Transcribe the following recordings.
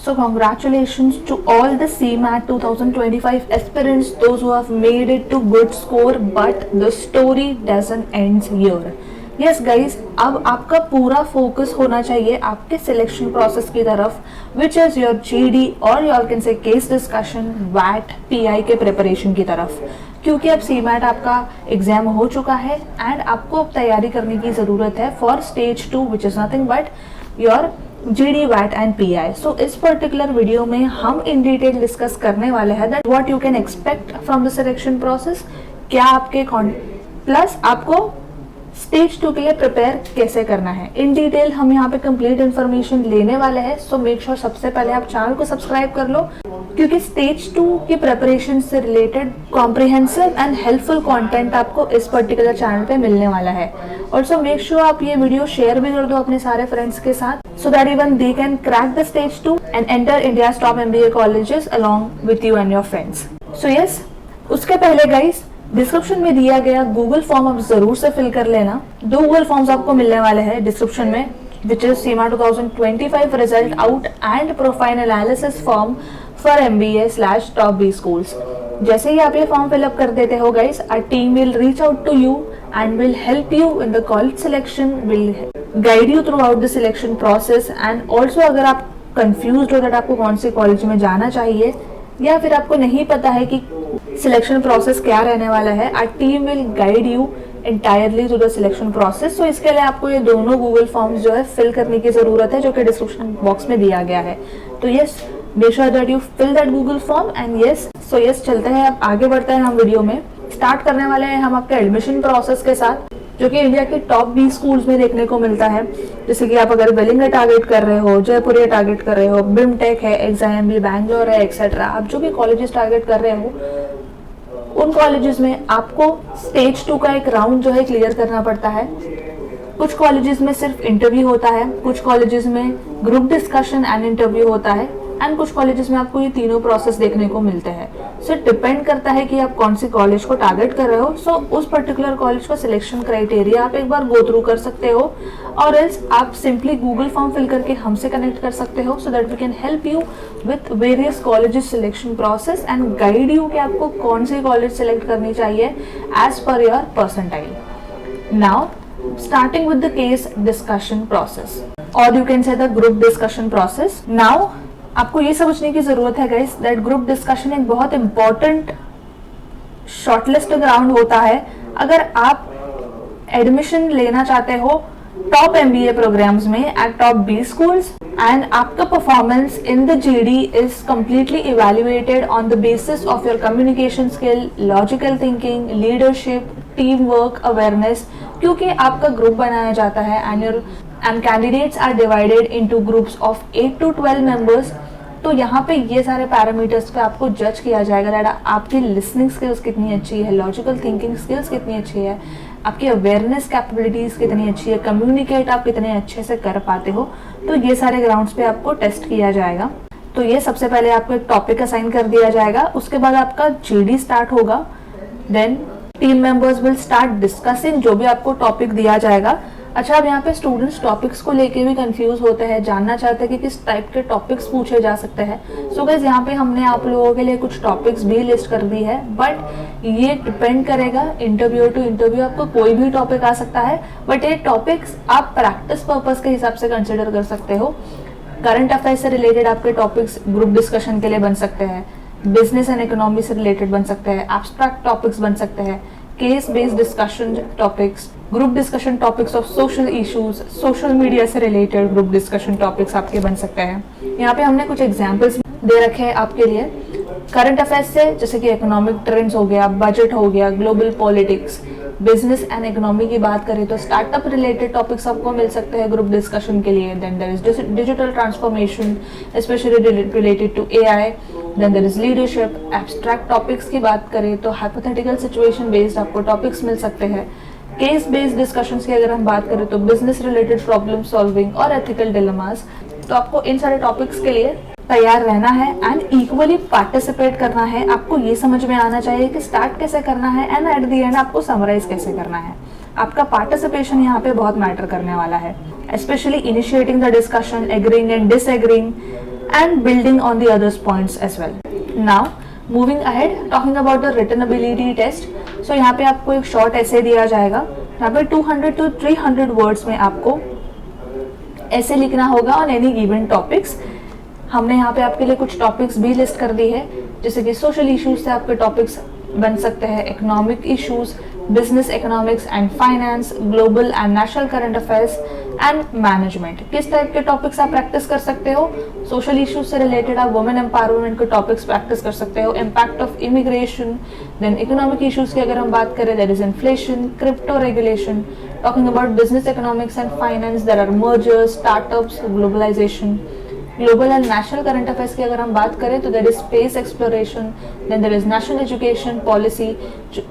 So congratulations to all the CMAT 2025 aspirants, those who have made it to good score, but the story doesn't end here. Yes guys, अब आपका पूरा focus होना चाहिए आपके selection process की तरफ, which is your GD और you can say case discussion, वैट, PI के प्रिपरेशन की तरफ, क्योंकि अब CMAT आपका एग्जाम हो चुका है एंड आपको अब तैयारी करने की ज़रूरत है for stage 2 which is nothing but your GD, वैट एंड PI. सो इस पर्टिकुलर वीडियो में हम इन डिटेल डिस्कस करने वाले हैं that what you can expect from the selection process, क्या आपके प्लस आपको स्टेज 2 के लिए प्रिपेयर कैसे करना है. इन डिटेल हम यहाँ पे कंप्लीट इन्फॉर्मेशन लेने वाले हैं. सो मेक श्योर सबसे पहले आप चैनल को सब्सक्राइब कर लो, क्योंकि स्टेज 2 की प्रिपरेशन से related comprehensive and helpful content आपको इस पर्टिकुलर चैनल पे मिलने वाला है. ऑल्सो मेक श्योर आप ये वीडियो शेयर भी कर दो अपने सारे फ्रेंड्स के साथ, so that even they can crack the stage 2 and enter India's top MBA colleges along with you and your friends. So yes, उसके पहले गाइस डिस्क्रिप्शन में दिया गया गूगल फॉर्म आप जरूर से फिल कर लेना. 2 गूगल फॉर्म्स आपको मिलने वाले हैं डिस्क्रिप्शन में, which is CMAT 2025 result out and profile analysis form for MBA/Top B schools. जैसे ही आप ये फॉर्म फिलअप कर देते हो guys, our team will reach out to you and will help you in the college selection, will guide you throughout the selection process and also अगर आप confused हो that आपको कौन से कॉलेज में जाना चाहिए या फिर आपको नहीं पता है कि सिलेक्शन प्रोसेस क्या रहने वाला है, our team will guide you entirely through the selection process. So इसके लिए आपको ये दोनों गूगल फॉर्म्स जो है फिल करने की जरूरत है, जो कि डिस्क्रिप्शन बॉक्स में दिया गया है. तो yes, make sure that you fill that Google form and yes. So yes, चलते हैं अब आगे बढ़ते हैं. हम वीडियो में स्टार्ट करने वाले हैं हम आपके एडमिशन प्रोसेस के साथ, जो कि इंडिया के टॉप 20 स्कूल्स में देखने को मिलता है. जैसे कि आप अगर वेलिंग टारगेट कर रहे हो, जयपुर टारगेट कर रहे हो, BIMTech है, XIMB बैंगलोर है, एक्सेट्रा, आप जो भी कॉलेजेस टारगेट कर रहे हो उन कॉलेजेस में आपको स्टेज 2 का एक राउंड जो है क्लियर करना पड़ता है. कुछ कॉलेजेस में सिर्फ इंटरव्यू होता है, कुछ कॉलेजेस में ग्रुप डिस्कशन एंड इंटरव्यू होता है एंड कुछ कॉलेजेस में आपको ये तीनों प्रोसेस देखने को मिलते हैं. सो डिपेंड करता है कि आप कौन सी कॉलेज को टारगेट कर रहे हो. सो उस पर्टिकुलर कॉलेज का सिलेक्शन क्राइटेरिया आप एक बार गो थ्रू कर सकते हो, और एल्स आप सिंपली गूगल फॉर्म फिल करके हमसे कनेक्ट कर सकते हो, so that we can help you with various colleges selection process and guide you कि आपको कौन सी कॉलेज सेलेक्ट करनी चाहिए एज पर your percentile. Now starting with the case discussion process or you can say the group discussion process. Now आपको ये समझने की जरूरत है गाइस दैट ग्रुप डिस्कशन एक बहुत इंपॉर्टेंट शॉर्टलिस्ट राउंड होता है अगर आप एडमिशन लेना चाहते हो टॉप MBA प्रोग्राम्स में at top B schools and आपका performance in the GD is completely evaluated on the basis of your communication skill, logical thinking, leadership, team work, awareness, क्योंकि आपका ग्रुप बनाया जाता है and candidates are divided into groups of 8 to 12 members. तो यहाँ पे ये सारे पैरामीटर्स पे आपको जज किया जाएगा दैट आपकी लिसनिंग स्किल्स कितनी अच्छी है, लॉजिकल थिंकिंग स्किल्स कितनी अच्छी है, आपकी अवेयरनेस कैपेबिलिटीज कितनी अच्छी है, कम्युनिकेट आप कितने अच्छे से कर पाते हो. तो ये सारे ग्राउंड्स पे आपको टेस्ट किया जाएगा. तो ये सबसे पहले आपको एक टॉपिक असाइन कर दिया जाएगा, उसके बाद आपका GD स्टार्ट होगा. Then team members will start discussing जो भी आपको टॉपिक दिया जाएगा. अच्छा, अब यहाँ पे स्टूडेंट्स टॉपिक्स को लेके भी कंफ्यूज होते हैं, जानना चाहते हैं कि किस टाइप के टॉपिक्स पूछे जा सकते हैं. सो गाइस, यहाँ पे हमने आप लोगों के लिए कुछ टॉपिक्स भी लिस्ट कर दी है, बट ये डिपेंड करेगा इंटरव्यू टू इंटरव्यू. आपको कोई भी टॉपिक आ सकता है, बट ये टॉपिक्स आप प्रैक्टिस पर्पज के हिसाब से कंसिडर कर सकते हो. करंट अफेयर से रिलेटेड आपके टॉपिक्स ग्रुप डिस्कशन के लिए बन सकते हैं, बिजनेस एंड इकोनॉमी से रिलेटेड बन सकते हैं, एब्स्ट्रैक्ट टॉपिक्स बन सकते हैं, case based discussion topics, group discussion topics of social issues, social media से रिलेटेड ग्रुप डिस्कशन टॉपिक्स आपके बन सकते हैं. यहाँ पे हमने कुछ एग्जांपल्स दे रखे हैं आपके लिए करंट अफेयर्स से, जैसे कि इकोनॉमिक ट्रेंड्स हो गया, बजट हो गया, global politics, business and economy की बात करें तो स्टार्टअप रिलेटेड टॉपिक्स आपको मिल सकते हैं ग्रुप डिस्कशन के लिए. Then there is digital transformation specially related to AI. Then there is leadership. Abstract topics की बात करें तो हाइपोथेटिकल सिचुएशन बेस्ड आपको टॉपिक्स मिल सकते हैं. केस बेस्ड डिस्कशंस की अगर हम बात करें तो बिजनेस रिलेटेड प्रॉब्लम सॉल्विंग और एथिकल डिलेमास. तो आपको इन सारे टॉपिक्स के लिए तैयार रहना है एंड इक्वली पार्टिसिपेट करना है. आपको ये समझ में आना चाहिए कि स्टार्ट कैसे करना है एंड एट द एंड आपको समराइज कैसे करना है. आपका पार्टिसिपेशन यहाँ पे बहुत मैटर करने वाला है, specially initiating the discussion, agreeing and disagreeing, and building on the others points as well. Now moving ahead, talking about the written ability test. So यहाँ पे आपको एक शॉर्ट ऐसे दिया जाएगा, यहाँ पे 200 to 300 वर्ड्स में आपको ऐसे लिखना होगा ऑन एनी गिवन टॉपिक्स। हमने यहाँ पे आपके लिए कुछ टॉपिक्स भी लिस्ट कर दी है, जैसे कि सोशल इश्यूज से आपके टॉपिक्स बन सकते हैं, economic issues, business economics and finance, global and national current affairs and management. किस टाइप के टॉपिक्स आप प्रैक्टिस कर सकते हो? सोशल इश्यूज से रिलेटेड आप वुमेन एम्पावरमेंट के टॉपिक्स प्रैक्टिस कर सकते हो, impact of immigration. Then economic issues की अगर हम बात करें, there is inflation, crypto regulation. Talking about business economics and finance, there are mergers, startups, globalisation. Global and national current affairs की अगर हम बात करें तो there is space exploration, then there is national education policy.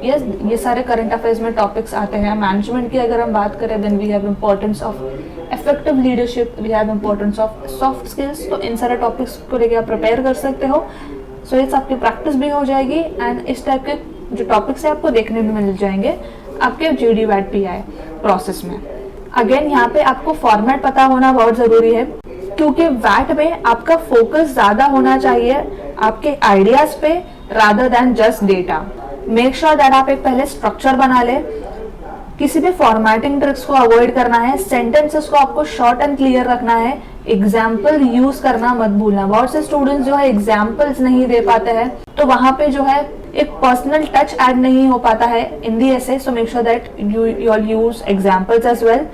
ये सारे current affairs में topics आते हैं। मैनेजमेंट की अगर हम बात करें, then we have importance of effective leadership, we have importance of soft skills. तो इन सारे टॉपिक्स को लेकर आप प्रिपेयर कर सकते हो। सो ये आपकी प्रैक्टिस भी हो जाएगी एंड इस टाइप के जो टॉपिक्स है आपको देखने में मिल जाएंगे आपके GD वैट PI प्रोसेस में। अगेन यहाँ पे आपको फॉर्मेट पता होना बहुत जरूरी है, क्योंकि वैट में आपका फोकस ज्यादा होना चाहिए आपके आइडियाज पे rather than just data. Make sure that आप एक पहले स्ट्रक्चर बना ले, किसी भी फॉर्मेटिंग ट्रिक्स को अवॉइड करना है, सेंटेंसेस को आपको शॉर्ट एंड क्लियर रखना है, एग्जाम्पल यूज करना मत भूलना। बहुत से स्टूडेंट्स जो है एग्जाम्पल्स नहीं दे पाते हैं, तो वहां पे जो है एक पर्सनल टच ऐड नहीं हो पाता है in the essay. So make sure that you all use examples as well.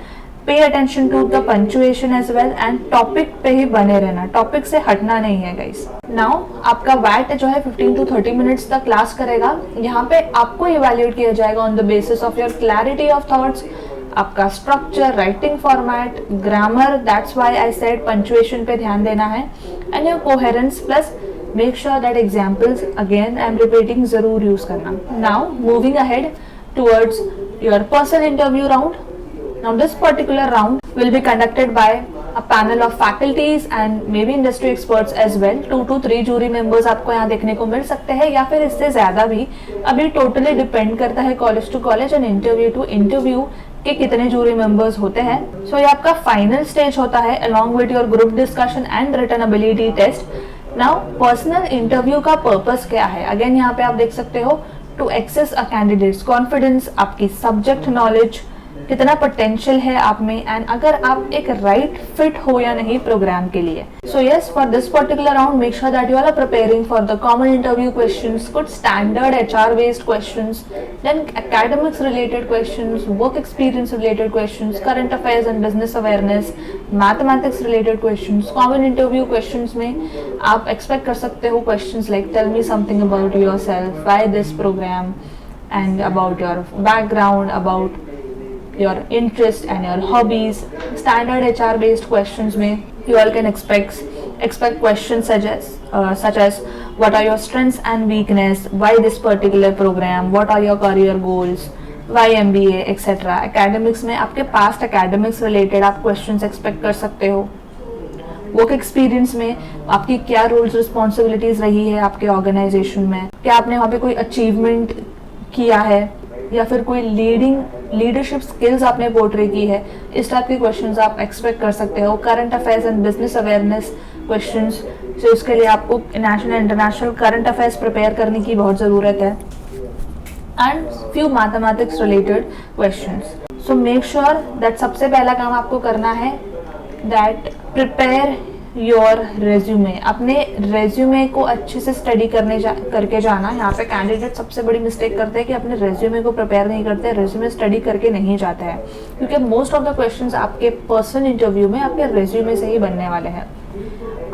Pay attention to the punctuation as well and topic पे ही बने रहना, टॉपिक से हटना नहीं है गाइस। नाउ आपका वैट जो है 15 to 30 मिनट्स तक क्लास करेगा। यहाँ पे आपको इवैल्यूएट किया जाएगा on the basis of your clarity of thoughts, आपका structure, writing format, grammar, that's why I said punctuation पे ध्यान देना है, and your coherence, plus make sure that examples again I'm repeating जरूर यूज करना। Now moving ahead towards your personal interview round. Now this particular round will be conducted by a panel of faculties and maybe industry experts as well. 2 to 3 jury members आपको यहाँ देखने को मिल सकते हैं या फिर इससे ज्यादा भी। अभी टोटली डिपेंड करता है college to college and interview to interview के कितने जूरी मेंबर्स होते हैं। सो ये आपका फाइनल स्टेज होता है along with your group discussion and written ability test. Now personal interview का पर्पस क्या है? अगेन यहाँ पे आप देख सकते हो, to assess a candidate's confidence, आपकी सब्जेक्ट नॉलेज, कितना पोटेंशियल है आप में, एंड अगर आप एक राइट फिट हो या नहीं प्रोग्राम के लिए। So yes, for this particular round make sure that you are preparing for the common interview questions, कुछ standard HR based questions, then academics related questions, work experience related questions, current affairs and business awareness, mathematics related questions. Common interview questions में आप expect कर सकते हो questions like tell me something about yourself, why this programme, and about your background, about your interest and your hobbies. Standard HR based questions में you all can expect questions such as what are your strengths and weakness, why this particular program, what are your career goals, why MBA, etc. Academics में आपके past academics related आप questions expect कर सकते हो। Work experience में आपकी क्या roles responsibilities रही है आपके ऑर्गेनाइजेशन में, क्या आपने वहाँ पे कोई अचीवमेंट किया है या फिर कोई लीडरशिप स्किल्स आपने पोर्ट्रे की है, इस टाइप के क्वेश्चंस आप एक्सपेक्ट कर सकते हो। Current affairs and business awareness questions, तो इसके लिए आपको national international current affairs prepare करने की बहुत ज़रूरत है, and few mathematics related questions. So make sure that सबसे पहला काम आपको करना है दैट प्रिपेयर योर रेज्यूमे। अपने रेज्यूमे को अच्छे से स्टडी करके जाना। यहाँ पे कैंडिडेट सबसे बड़ी मिस्टेक करते हैं कि अपने रेज्यूमे को प्रिपेयर नहीं करते, रेज्यूमे स्टडी करके नहीं जाते हैं, क्योंकि मोस्ट ऑफ द क्वेश्चंस आपके पर्सनल इंटरव्यू में आपके रेज्यूमे से ही बनने वाले हैं।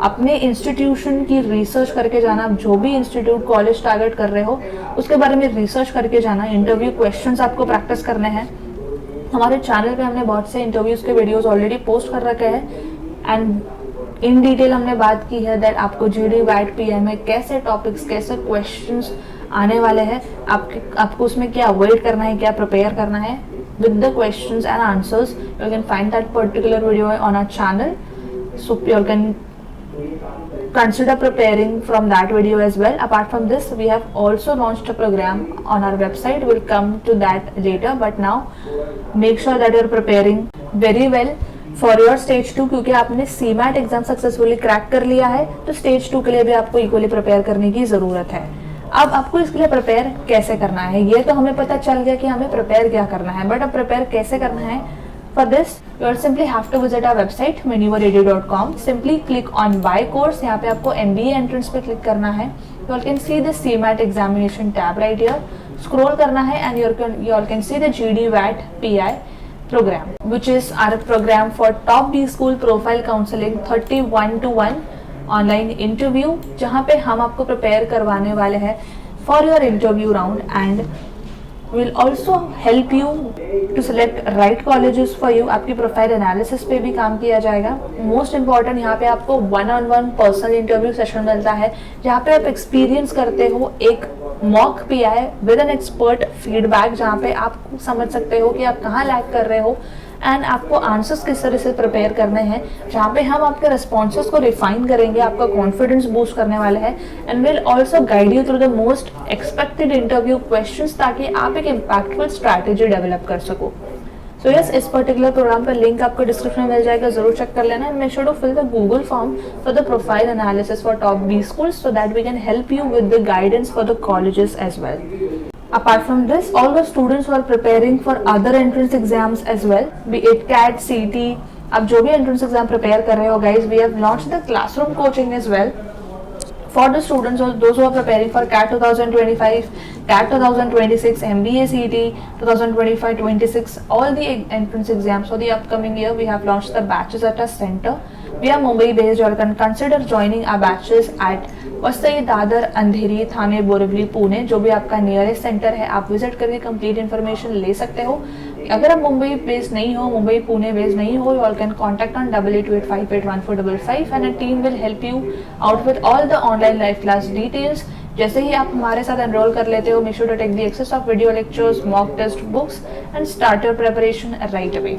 अपने इंस्टीट्यूशन की रिसर्च करके जाना, जो भी इंस्टीट्यूट कॉलेज टारगेट कर रहे हो उसके बारे में रिसर्च करके जाना। इंटरव्यू क्वेश्चंस आपको प्रैक्टिस करने हैं। हमारे चैनल पे हमने बहुत से इंटरव्यूज के वीडियोस ऑलरेडी पोस्ट कर रखे हैं एंड इन डिटेल हमने बात की है दैट आपको GD वैट PI में कैसे टॉपिक्स, कैसे क्वेश्चंस आने वाले हैं, आपको उसमें क्या अवॉइड करना है, क्या प्रिपेयर करना है with the questions and answers. You can find that particular video on our channel, so you can consider preparing from that video as well. Apart from this, we have also launched a program on our website. We'll come to that later, but now make sure that you're preparing very well for your stage 2, क्योंकि आपने CMAT exam successfully crack कर लिया है, तो stage 2 के लिए भी आपको इक्वली प्रिपेयर करने की जरूरत है। अब आपको इसके लिए प्रिपेयर कैसे करना है, ये तो हमें पता चल गया कि हमें प्रिपेयर क्या करना है, बट अब प्रिपेयर कैसे करना है, for this you will simply have to visit our website manivaready.com, simply click on buy course। यहाँ पे आपको MBA entrance पे क्लिक करना है। you all can see the CMAT examination tab right here, scroll करना है and you all can see the GD VAT PI program, which is our program for top B school profile counseling 31-1 online interview, जहाँ पे हम आपको prepare करवाने वाले हैं for your interview round and will also help you to select right colleges for you. आपकी profile analysis पे भी काम किया जाएगा। मोस्ट इंपॉर्टेंट, यहाँ पे आपको 1-on-1 पर्सनल इंटरव्यू सेशन मिलता है, जहाँ पे आप एक्सपीरियंस करते हो एक mock PI with an expert feedback, जहाँ पे आप समझ सकते हो कि आप कहाँ लैग कर रहे हो एंड आपको आंसर्स किस तरह से प्रिपेयर करने हैं, जहाँ पे हम आपके रिस्पॉन्सेस को रिफाइन करेंगे, आपका कॉन्फिडेंस बूस्ट करने वाले हैं and will also guide you through the most expected interview questions, ताकि आप एक इम्पैक्टफुल स्ट्रैटेजी डेवलप कर सको। सो यस, इस पर्टिकुलर प्रोग्राम का लिंक आपको डिस्क्रिप्शन में मिल जाएगा, जरूर चेक कर लेना and make sure to fill the Google form for the profile analysis for top B schools so that we can help you with the guidance for the colleges as well. Apart from this, all the students who are preparing for other entrance exams as well, be it CAT, CT, आप जो भी entrance exam prepare कर रहे हो guys, we have launched the classroom coaching as well for the students or those who are preparing for CAT 2025, CAT 2026, MBA CT 2025-26, all the entrance exams for the upcoming year. We have launched the batches at our center. We are Mumbai based. You can consider joining our batches at Vasai, Dadar, अंधेरी, थाने, बोरिवली, पुणे, जो भी आपका nearest centre है, आप visit करके complete information ले सकते हो। अगर आप मुंबई बेस्ड नहीं हो, मुंबई पुणे बेस्ड नहीं हो, you all can contact on 8828581455 and a team will help you out with all the online live class details। जैसे ही आप हमारे साथ एनरोल कर लेते हो, make sure to take the access of video lectures, mock test books and start your preparation right away.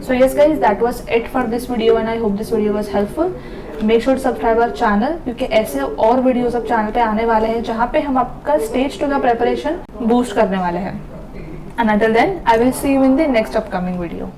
So yes guys, that was it for this video and I hope this video was helpful. Make sure subscribe our channel, क्योंकि ऐसे और videos अब channel पे आने वाले हैं, जहाँ पे हम आपका स्टेज 2 का प्रिपरेशन बूस्ट करने वाले हैं। And until then I will see you in the next upcoming video.